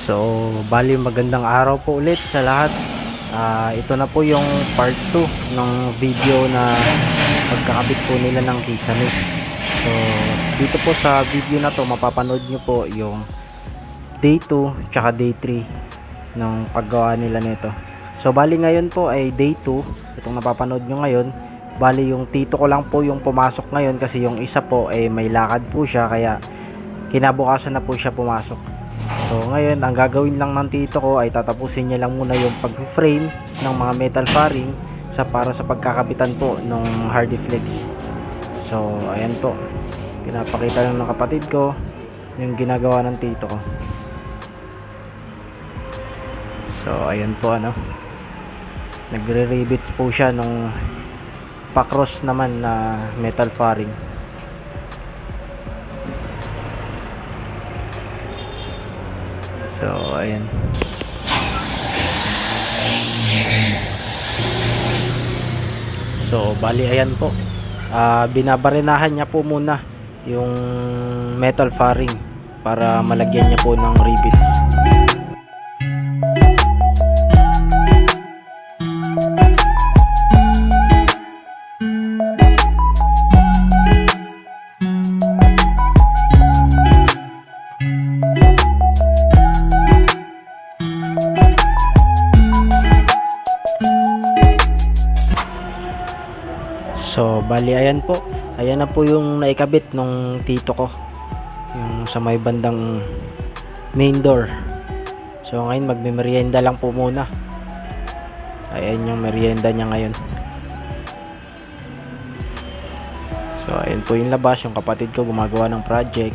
So, bali magandang araw po ulit sa lahat. Ito na po yung part 2 ng video na pagkakabit po nila ng kisame. So, dito po sa video na to mapapanood nyo po yung day 2 tsaka day 3 ng paggawa nila nito. So, bali ngayon po ay day 2. Itong napapanood nyo ngayon. Bali yung tito ko lang po yung pumasok ngayon kasi yung isa po ay may lakad po siya, kaya kinabukasan na po siya pumasok. So ngayon ang gagawin lang ng tito ko ay tatapusin niya lang muna yung pag-frame ng mga metal fairing para sa pagkakabitan po ng hardy flex. So ayan po, pinapakita lang ng kapatid ko yung ginagawa ng tito ko. So ayan po, nagre-rivets po siya nung pa-cross naman na metal fairing. So ayan. So bali ayan po, binabarinahan niya po muna yung metal fairing para malagyan niya po ng rivets. So bali ayan po, ayan na po yung naikabit nung tito ko, yung sa may bandang main door. So ngayon magme-merienda lang po muna. Ayan yung merienda niya ngayon. So ayan po yung labas, yung kapatid ko gumagawa ng project.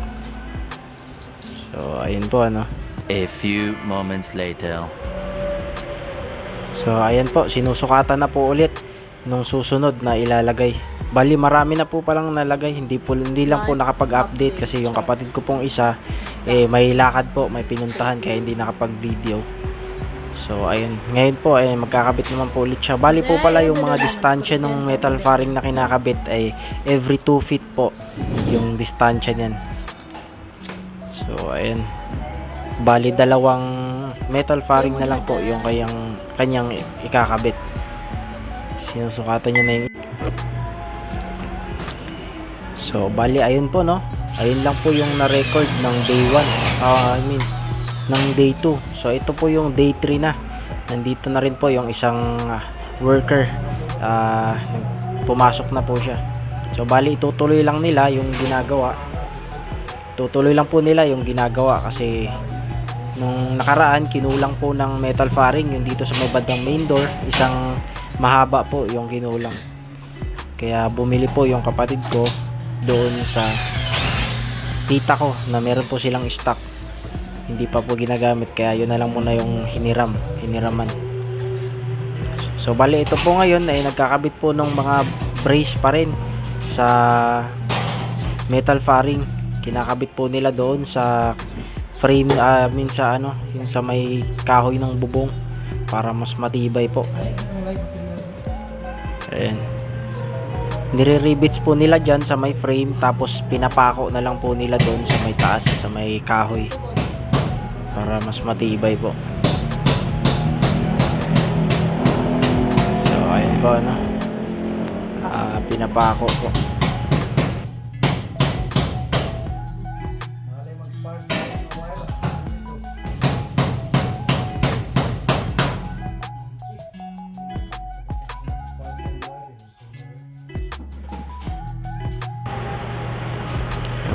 So ayan po A few moments later. So ayan po, sinusukatan na po ulit nung susunod na ilalagay. Bali marami na po palang nalagay, hindi lang po nakapag-update kasi yung kapatid ko pong isa may lakad po, may pinuntahan, kaya hindi nakapag-video. So ayun, ngayon po magkakabit naman po ulit siya. Bali po pala yung mga distansya ng metal fairing na kinakabit ay every 2 feet po yung distansya niyan. So ayun, bali dalawang metal fairing na lang po yung kanyang ikakabit. Sinusukatan niya na yung... So bali ayun po, ayun lang po yung na-record ng day 1, ng day 2. So ito po yung day 3 na. Nandito na rin po yung isang worker, pumasok na po siya. So bali itutuloy lang nila yung ginagawa. Tutuloy lang po nila yung ginagawa kasi nung nakaraan kinulang po ng metal fairing yung dito sa may bandang main door, isang mahaba po yung kinulang, kaya bumili po yung kapatid ko doon sa tita ko na meron po silang stock, hindi pa po ginagamit, kaya yun na lang muna yung hiniraman. So bali ito po ngayon ay nagkakabit po ng mga brace pa rin sa metal fairing. Kinakabit po nila doon sa frame, yung sa may kahoy ng bubong para mas matibay po. Ayan, nire-rivets po nila dyan sa may frame, tapos pinapako na lang po nila doon sa may taas, sa may kahoy, para mas matibay po. So ayan po, pinapako po.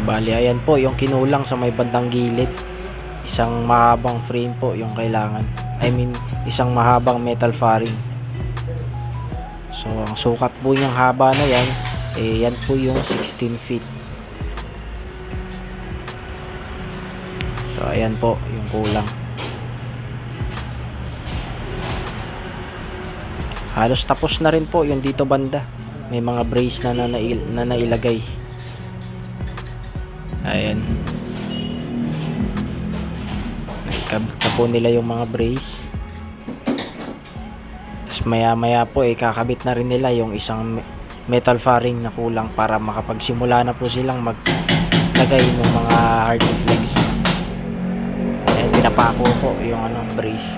Bali ayan po yung kinulang sa may bandang gilid, isang mahabang frame po yung kailangan, isang mahabang metal fairing. So ang sukat po yung haba na yan, yan po yung 16 feet. So ayan po yung kulang. Halos tapos na rin po yung dito banda, may mga brace na nailagay. Ayan, nakikabit na po nila yung mga brace. Tapos maya maya po kakabit na rin nila yung isang metal fairing na kulang para makapagsimula na po silang maglagay ng mga hard flex. Ayan, nakapako po yung brace.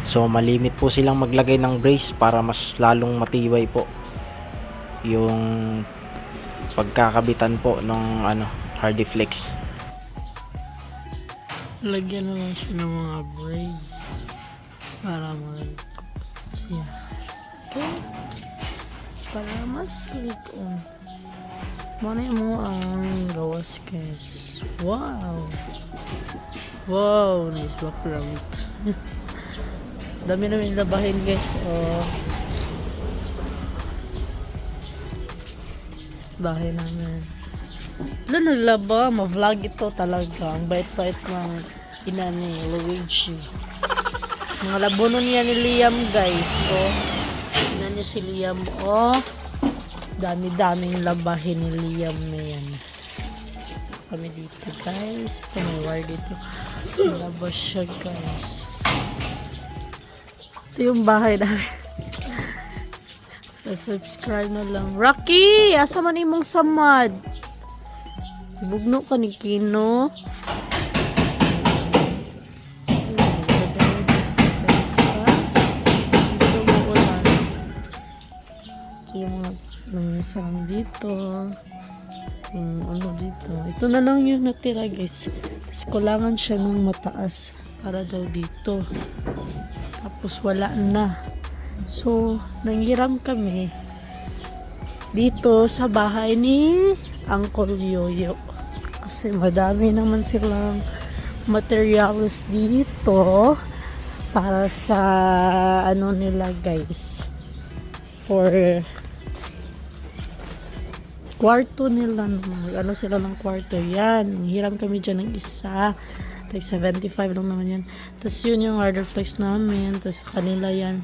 So malimit po silang maglagay ng brace para mas lalong matibay po yung pagkakabitan po ng Hardiflex. Lagyan naman siya ng mga brace para siya. Okay? Para mas likon. Manay mo ang gawas, guys. Wow! Wow! Nice background. Dami namin labahin, guys. Oh. Bahay namin. Wala naglaba, ma-vlog ito talaga. Ang bait-bait ng ina ni Luigi. Mga labunon niya ni Liam, guys. Oh. Ina niya si Liam. Oh. Dami-daming labahin ni Liam na yan. Kami dito, guys. Ito may wire dito. Labas siya, guys. Ito yung bahay namin. Subscribe na lang. Rocky! Asa man imong samad? Bugno ka ni Kino. Ito yung mga nangyasang dito. Yung dito. Ito na lang yung natira, guys. Tapos kulangan siya ng mataas para daw dito. Tapos wala na. So, nanghiram kami dito sa bahay ni Uncle Yoyo. Kasi madami naman silang materials dito para sa nila, guys. For kwarto nila. Sila ng kwarto. Yan. Nanghiram kami dyan ng isa. Like 75 lang naman yan. Tapos yun yung Hardiflex namin. Tapos kanila yan.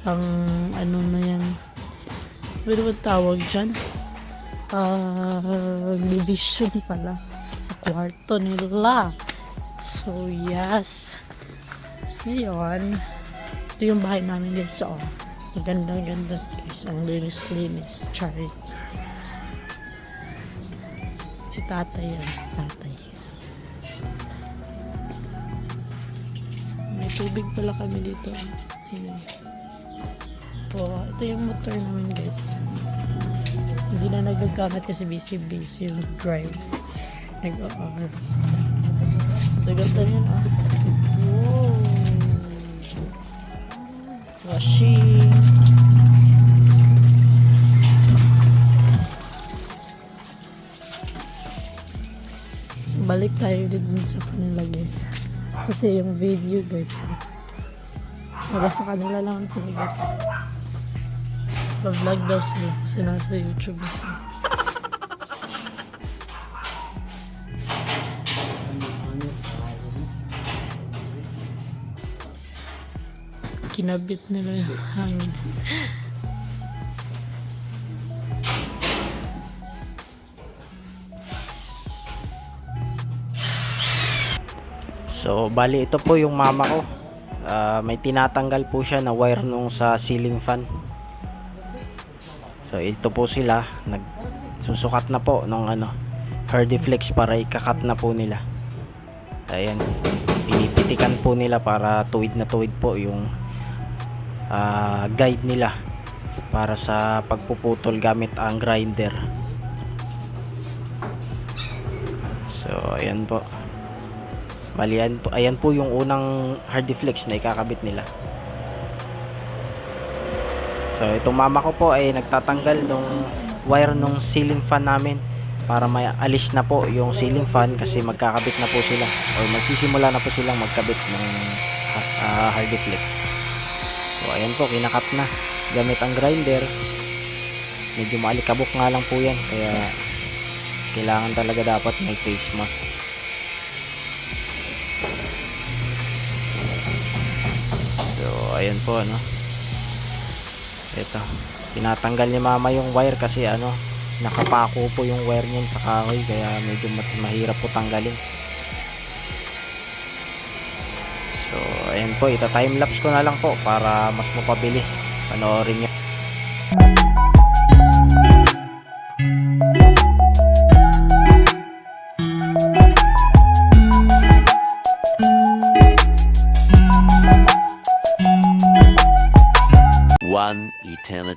Ang na yan. Pero ba tawag dyan? Division pala. Sa kwarto nila. So, yes. Ngayon. Ito yung bahay namin guys. So, maganda-ganda guys. Ang linis-linis. Charis. Si tatay yan. Si tatay. May tubig pala kami dito. Ayan. Ito yung motor namin guys. Hindi na nagagamit kasi busy drive. Nag-o-over. Dagal yan Wow. Washing. So, balik tayo din sa kanila guys. Kasi yung video guys. Para sa kanila lang ang pinigat. Vlog daw sila kasi nasa YouTube sila. Kinabit nila yung hangin. So bali ito po yung mama ko. May tinatanggal po siya na wire nung sa ceiling fan. So ito po sila nagsusukat na po nung Hardiflex para ikakat na po nila. Ayan, pinipitikan po nila para tuwid na tuwid po yung guide nila para sa pagpuputol gamit ang grinder. So ayan po. Bali ayan po yung unang Hardiflex na ikakabit nila. So itong mama ko po ay nagtatanggal nung wire nung ceiling fan namin para may alis na po yung ceiling fan kasi magkakabit na po sila or magsisimula na po silang magkabit ng Hardiflex. So ayan po, kinakat na gamit ang grinder. Medyo maalikabok nga lang po yan kaya kailangan talaga dapat may face mask. So ayan po ito, tinatanggal ni mama yung wire kasi nakapako po yung wire niyan sa kahoy kaya medyo mahirap po tanggalin. So ayan po, ita-timelapse ko na lang po para mas mapabilis. Panoorin nyo.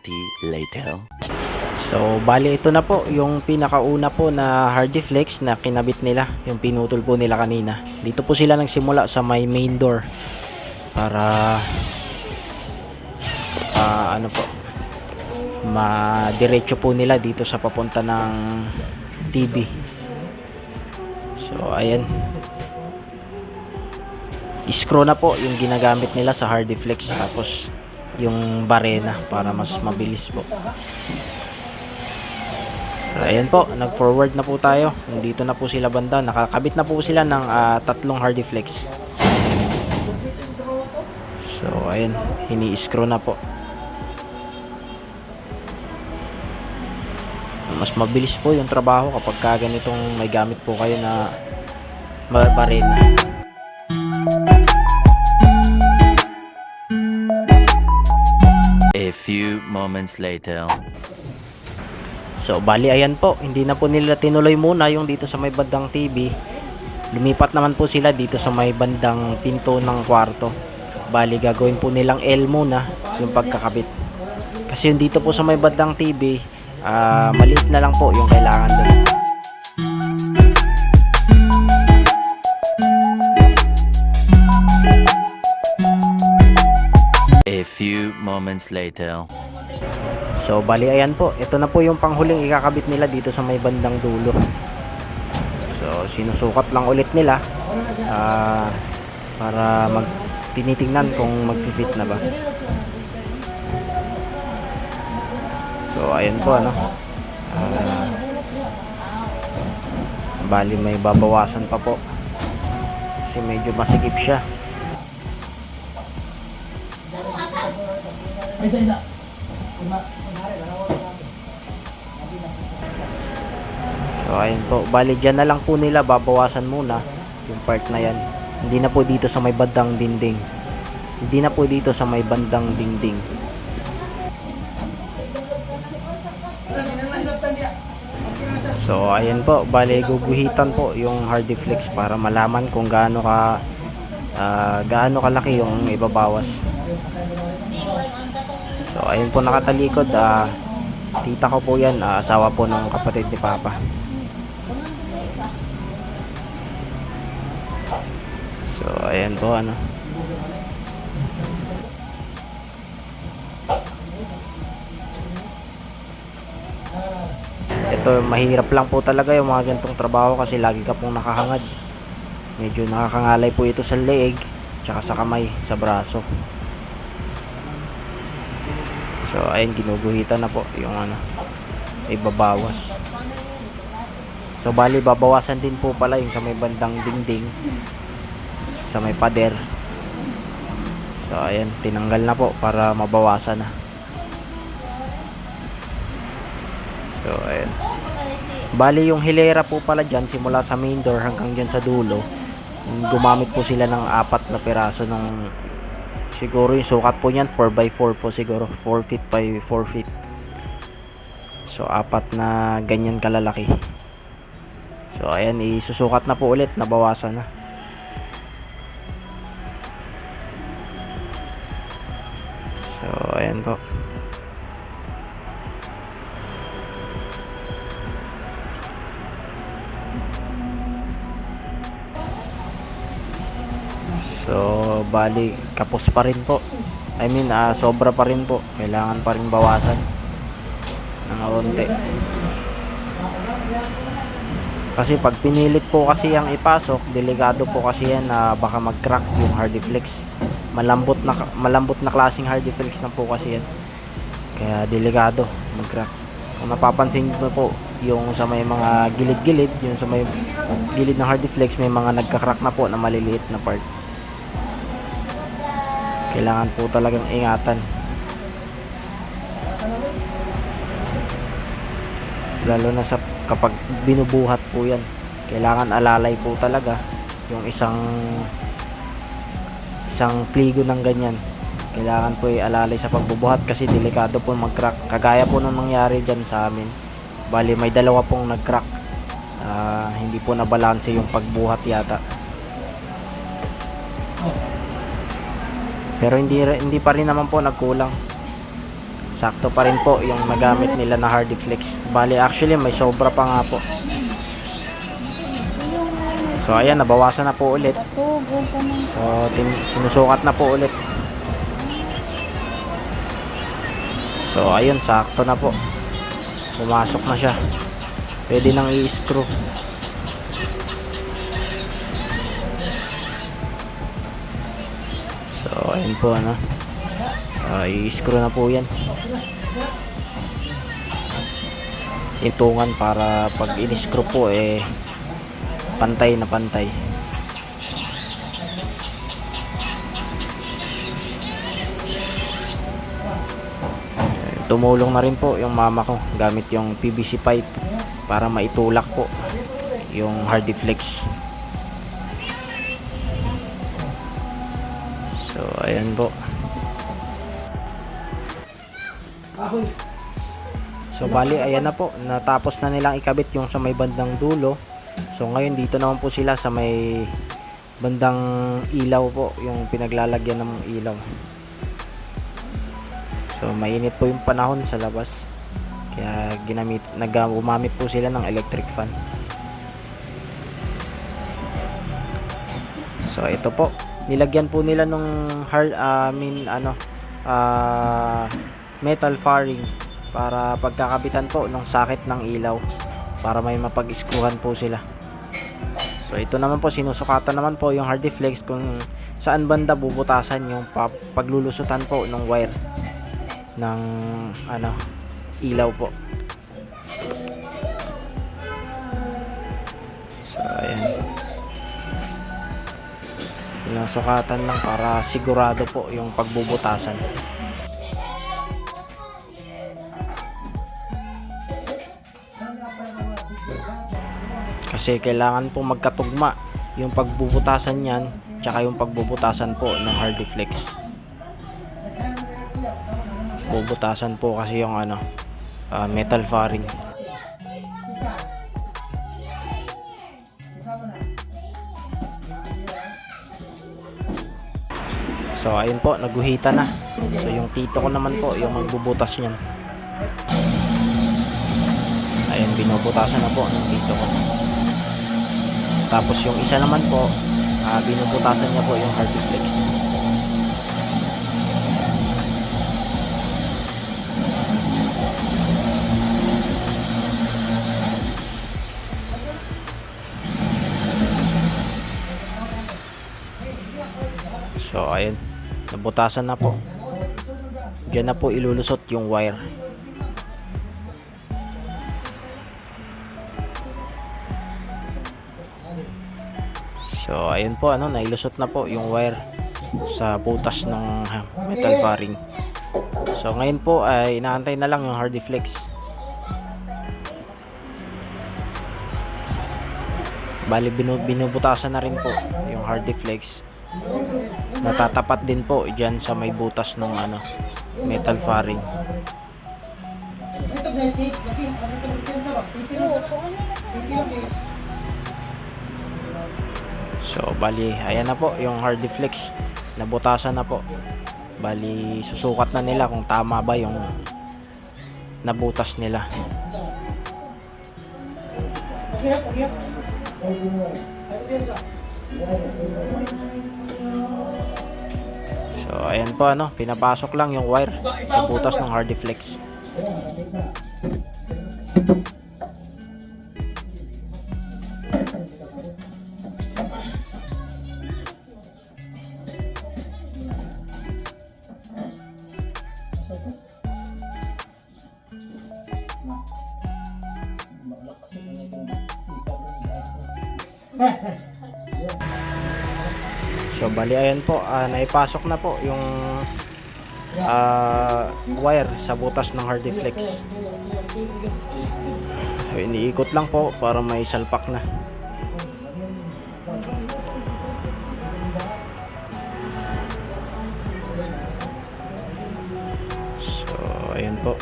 eternity later. So, bali ito na po yung pinakauna po na Hardiflex na kinabit nila, yung pinutol po nila kanina. Dito po sila nagsimula sa may main door para ano po, madiretso po nila dito sa papunta ng TV. So, ayan. Screw na po yung ginagamit nila sa Hardiflex, tapos yung barena para mas mabilis po. So, ayan po, nag-forward na po tayo. Nandito na po sila banda. Nakakabit na po sila ng 3 Hardiflex. So, ayan, hini-screw na po. Mas mabilis po yung trabaho kapag ganitong may gamit po kayo na barena. A few moments later. So, bali ayan po, hindi na po nila tinuloy muna yung dito sa may bandang TV. Lumipat naman po sila dito sa may bandang pinto ng kwarto. Bali, gagawin po nilang L muna yung pagkakabit. Kasi yung dito po sa may bandang TV, maliit na lang po yung kailangan doon. A few moments later. So, bali ayan po. Ito na po yung panghuling ikakabit nila dito sa may bandang dulo. So, sinusukat lang ulit nila para tinitingnan kung mag-fit na ba. So, ayan po ano. Bali may babawasan pa po. Kasi medyo masikip siya. So ayun po, bali dyan na lang po nila babawasan muna yung part na yan. Hindi na po dito sa may bandang dingding. Hindi na po dito sa may bandang dingding. So ayun po, bali guguhitan po yung Hardiflex para malaman kung gaano kalaki yung ibabawas. So ayun po nakatalikod, tita ko po yan, asawa po ng kapatid ni Papa. So ayan po ano. Ito mahirap lang po talaga yung mga ganitong trabaho kasi lagi ka pong nakahangad. Medyo nakakangalay po ito sa leeg, tsaka sa kamay, sa braso. So ayun, ginuguhitan na po yung ano, ibabawas. So bali babawasan din po pala yung sa may bandang dingding, sa may pader. So ayan, tinanggal na po para mabawasan na. So ayan, bali yung hilera po pala dyan simula sa main door hanggang dyan sa dulo, gumamit po sila ng 4 na piraso ng, siguro yung sukat po niyan 4x4 po siguro, 4 feet by 4 feet. So 4 na ganyan kalalaki. So ayan, isusukat na po ulit, nabawasan na. So ayan po. So bali kapos pa rin po. I mean sobra pa rin po. Kailangan pa rin bawasan ng onte. Kasi pag pinilit po kasi yang ipasok, delikado po kasi yan na baka mag-crack yung Hardiflex. Malambot na klaseng Hardiflex na po kasi yan. Kaya delikado mag-crack. Kung napapansin niyo po, yung sa may mga gilid-gilid, yung sa may gilid ng Hardiflex, may mga nagka-crack na po na maliliit na part. Kailangan po talagang ingatan. Lalo na sa kapag binubuhat po yan, kailangan alalay po talaga yung isang pligo ng ganyan. Kailangan po i-alalay sa pagbubuhat kasi delikado po mag-crack. Kagaya po nung nangyari dyan sa amin, bali may 2 pong nag-crack. Hindi po nabalanse yung pagbuhat yata. Pero hindi pa rin naman po nagkulang. sakto pa rin po yung nagamit nila na Hardiflex. Bali actually may sobra pa nga po. So ayan, nabawasan na po ulit. So sinusukat na po ulit. So ayun, sakto na po. Pumasok na siya. Pwede nang i-screw. So ayun po, ano. I-screw na po yan. Itungan para pag in-screw po pantay na pantay. Tumulong na rin po yung mama ko gamit yung PVC pipe para maitulak po yung Hardiflex. So ayan po. So bali ayan na po, natapos na nilang ikabit yung sa may bandang dulo. So ngayon dito naman po sila sa may bandang ilaw po, yung pinaglalagyan ng ilaw. So mainit po yung panahon sa labas, kaya gumamit po sila ng electric fan. So ito po, nilagyan po nila nung metal fairing para pagkakabitan po ng socket ng ilaw, para may mapag-iskuhan po sila. So ito naman po, sinusukatan naman po yung Hardiflex kung saan banda bubutasan yung paglulusutan po ng wire ng ilaw po. So ayan, sinusukatan lang para sigurado po yung pagbubutasan. Kasi kailangan po magkatugma yung pagbubutasan niyan tsaka yung pagbubutasan po ng Hardiflex. Bubutasan po kasi yung metal fairing. So ayun po, naguhita na. So yung tito ko naman po yung magbubutas niyan. Ayun, binubutasan na po ng tito ko. Tapos yung isa naman po, binubutasan niya po yung Hardiflex. So ayun, nabutasan na po. Diyan na po ilulusot yung wire. So ayun po, nailusot na po yung wire sa butas ng metal fairing. So ngayon po ay inaantay na lang yung Hardiflex. Bali binubutasan na rin po yung Hardiflex. Natatapat din po diyan sa may butas ng metal fairing. So bali ayan na po yung Hardiflex, nabutasan na po. Bali susukat na nila kung tama ba yung nabutas nila. So ayan po, pinapasok lang yung wire sa butas ng Hardiflex. So bali ayan po, naipasok na po yung wire sa butas ng Hardiflex. So iniikot lang po para may salpak na. So ayan po,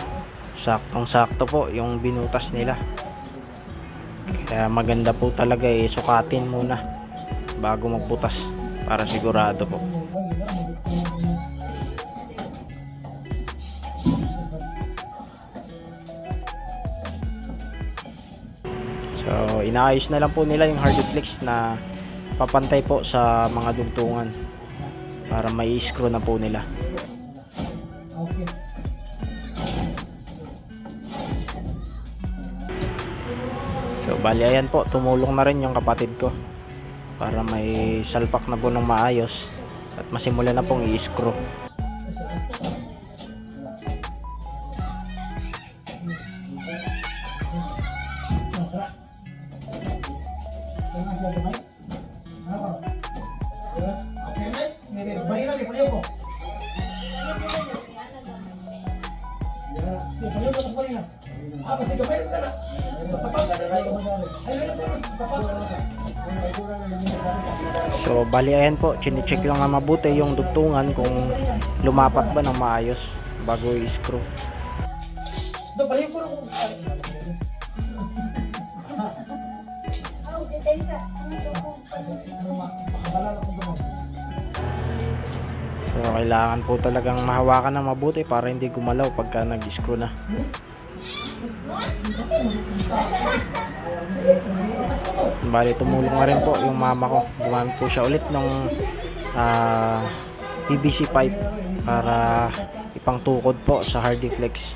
saktong sakto po yung binutas nila. Kaya maganda po talaga sukatin muna bago magbutas para sigurado po. So inaayos na lang po nila yung hard flex na papantay po sa mga dugtungan para may screw na po nila. Okay. So bali ayan po, tumulong na rin yung kapatid ko para may salpak na po ng maayos at masimula na pong i-screw. Okay, Mike. Balik lagi, balik ko. Balik ko, balik na. Kasi gabay ka na. Tapak ka na lang. Ayun na po, tapak ka na. So bali ayan po, chine-check lang na mabuti yung dugtungan kung lumapat ba ng maayos bago i-screw. Balik ko na. So kailangan po talagang mahawakan na mabuti para hindi gumalaw pagka nag-screw na. Bali tumulong na rin po yung mama ko. Gumamit po siya ulit ng PVC pipe para ipangtukod po sa hardy flex.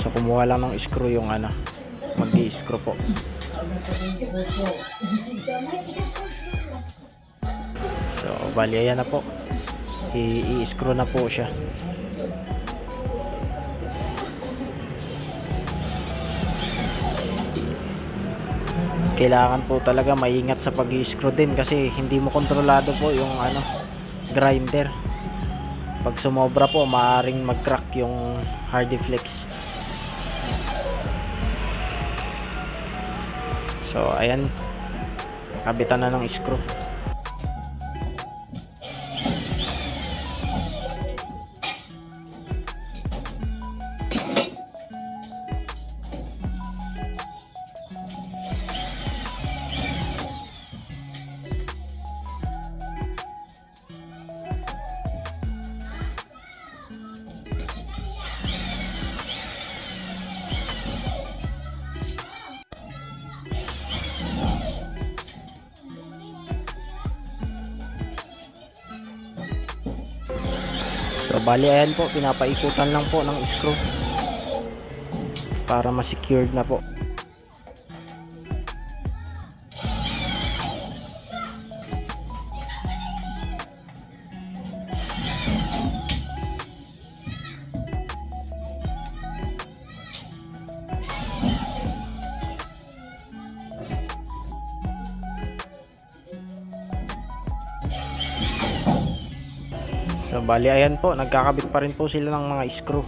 So kumuha lang ng screw yung mag-i-screw po. So bali ayan na po, i-screw na po siya. Kailangan po talaga maingat sa pag-i-screw din kasi hindi mo kontrolado po yung grinder. Pag sumobra po maaaring mag-crack yung hardy flex. So ayan, kabitan na ng screw. So bali ayan po, pinapaikutan lang po ng screw para ma-secured na po. So bali ayan po, nagkakabit pa rin po sila ng mga screw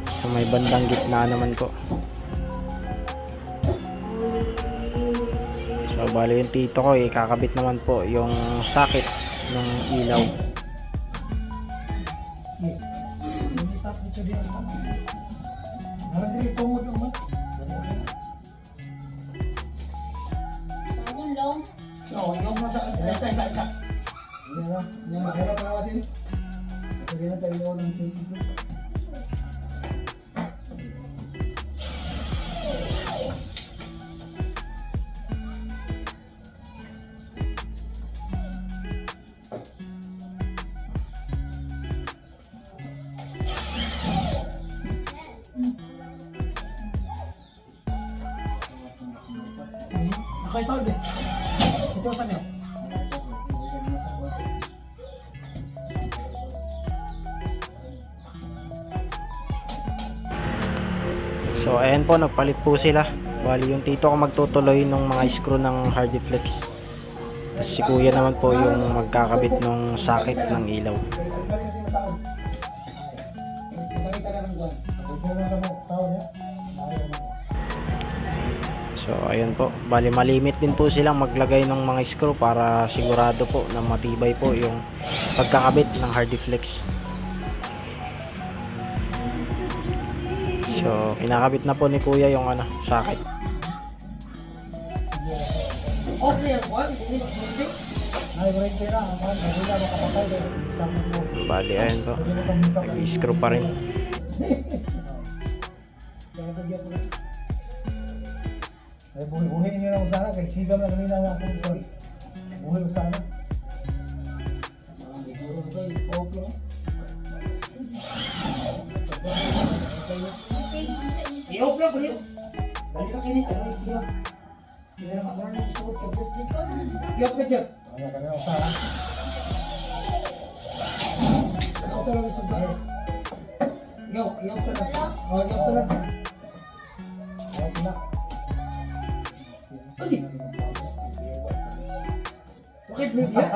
sa may bandang gitna naman po. So bali yung tito ko kakabit naman po yung socket ng ilaw. Tap dito din ako. Narang dito tungod naman. No, yung nasa isa. Yung mahirap na natin. Sabi na tayo ng sisi ko. Nakaitol ba? Ito sa niyo. So ayan po, nagpalit po sila. Bali yung tito ko magtutuloy ng mga screw ng hardy flex. Tapos si kuya naman po yung magkakabit ng socket ng ilaw. So ayan po, bali malimit din po silang maglagay ng mga screw para sigurado po na matibay po yung pagkakabit ng hardy flex. So kinakabit na po ni kuya yung socket. Bali ayan po, nag-screw pa rin. Eh, buhay niyo lang sana. Kaya sigam na kanina nga akong ikaw. Buhay mo sana. Siguro ito, i-off lang. I-off lang, bro. Dali na kini. Ano yung siya? Hindi na makaroon ng isuot ka. I-off ka dyan. Kaya ka na sana. Ano ito lang isuot ka? I-off ka na. I-off ka na. I-off ka na. Ay! Bakit blade yan?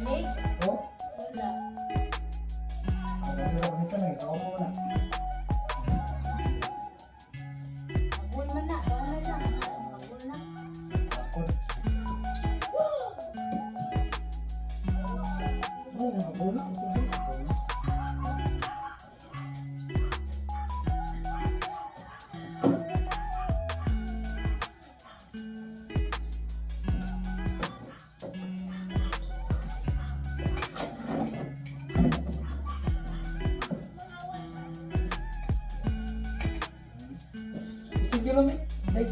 Blade? Oh? Wala. Ano ka na? Ako mo na. Abon man na. Abon na lang. Abon na. Ako. Oh, ako na. Sige lang eh. Dai.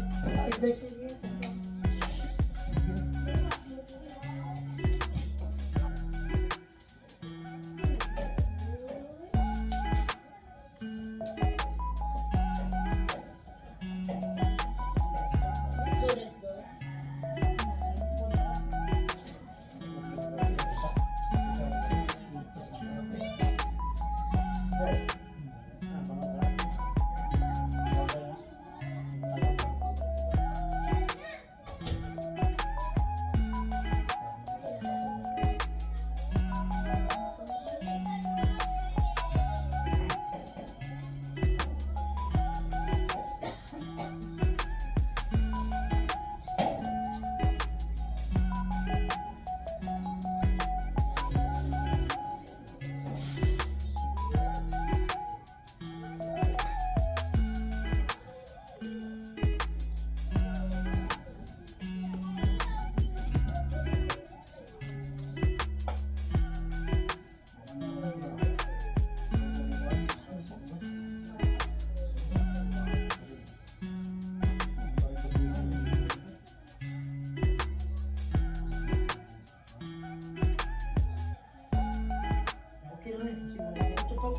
Okay lang eh. Sige, tutok.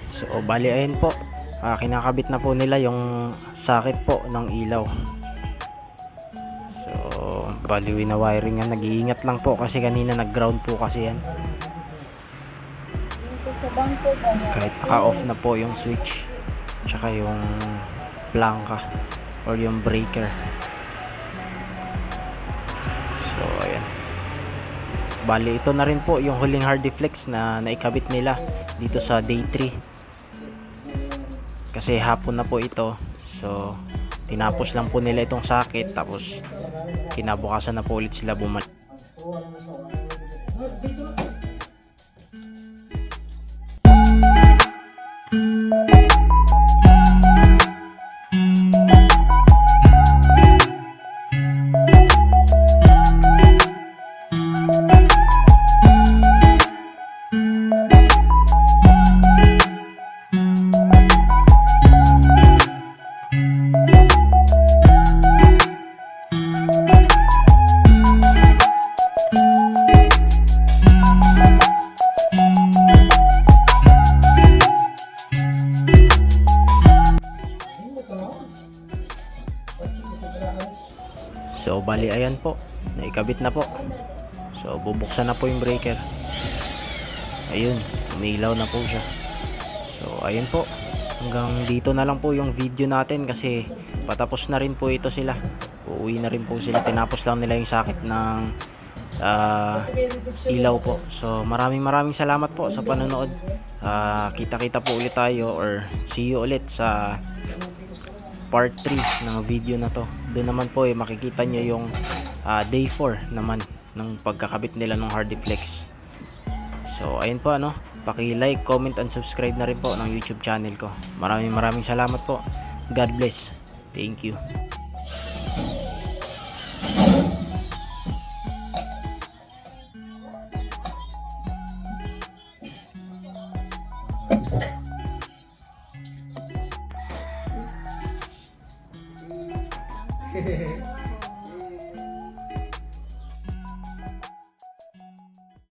So bali ayun po, kinakabit na po nila yung sakit po ng ilaw. So bali wina-wiring yan, nag-iingat lang po kasi kanina nag-ground po kasi yan. Dito sa bangko ba? Kahit naka-off na po yung switch tsaka yung plangka or yung breaker. So ayan, bali ito na rin po yung huling Hardiflex na naikabit nila dito sa day 3 kasi hapon na po ito. So tinapos lang po nila itong sakit, tapos kinabukasan na po ulit sila bumalik. Dito lang. So bali ayan po, naikabit na po. So bubuksan na po yung breaker. Ayun, umilaw na po siya. So ayun po, hanggang dito na lang po yung video natin kasi patapos na rin po ito sila. Uuwi na rin po sila, tinapos lang nila yung sakit ng ilaw po. So maraming salamat po sa panonood. Kita-kita po ulit tayo, or see you ulit sa part 3 ng video na to. Doon naman po makikita nyo yung day 4 naman ng pagkakabit nila ng Hardiflex. So ayun po, paki-like, comment and subscribe na rin po ng YouTube channel ko. Maraming salamat po. God bless. Thank you.